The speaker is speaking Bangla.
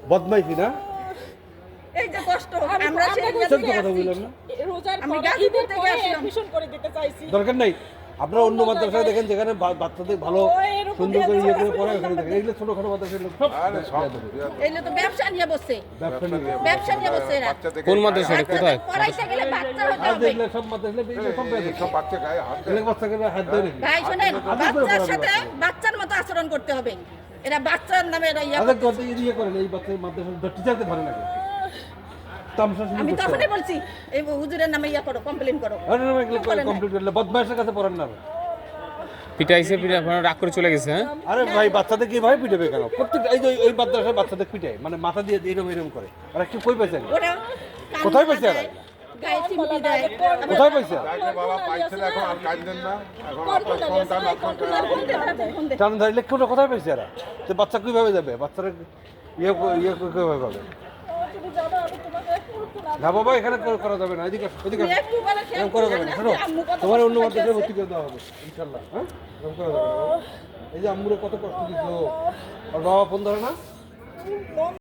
বদমাইশি না এই যে কষ্ট আমরা সেই কথা বললাম না রোজার আমি গাজীপুর থেকে আসলাম মিশন করে দিতে চাইছি দরকার নাই আপনারা অন্য মাদ্রাসায় দেখেন যেখানে বাচ্চাদের ভালো সুন্দর করে ইয়ে করে পড়ে ওখানে দেখেন এইগুলো ছোটখাটো মাদ্রাসার লোক সব এইগুলো তো ব্যবসা নিয়ে বসছে ব্যবসা নিয়ে বসছে এরা কোন মাদ্রাসায় কোথায় পড়াইতে গেলে বাচ্চা হতে হবে দেখলে সব মাদ্রাসা এইগুলো সব বেদ সব বাচ্চা গায়ে হাত দেয় বাচ্চাকে হাত দেয় নাকি ভাই শুনেন বাচ্চার সাথে বাচ্চার মতো আচরণ করতে হবে এরা বাচ্চার নামে এরা ইয়া আরে কত ইয়ে করেন এই বাচ্চা মাদ্রাসার টিচারকে ধরে নাকি তামসা শুরু আমি করতে তখনই বলছি এই হুজুরের নামে ইয়া করো কমপ্লেইন করো আরে না এগুলো কমপ্লিট করলে বদমাইশের কাছে পড়েন না পিটাইছে আপনারা রাগ করে চলে গেছে হ্যাঁ আরে ভাই বাচ্চাদের কি ভাই পিটাবে কেন প্রত্যেক এই যে এই মাদ্রাসায় বাচ্চাদের পিটায় মানে মাথা দিয়ে এরকম করে আর কি কই পাইছেন ওরা কোথায় পাইছে এরা গায়ে চিমটি দেয় কোথায় পাইছে বাবা পাইছেন এখন আর কাঁদেন না এখন আপনার সন্তান আপনার টান ধরলে কোথায় পাইছে এরা তো বাচ্চা কিভাবে যাবে বাচ্চারা ইয়ে কিভাবে পাবে না বাবা এখানে করা যাবে না এদিকে এদিকে এরকম করা যাবে না শোনো তোমার অন্য মাদ্রাসায় ভর্তি করে দেওয়া হবে ইনশাল্লাহ হ্যাঁ এরকম করা যাবে না এই যে আম্মুরে কত কষ্ট দিছো আর বাবা ফোন ধরে না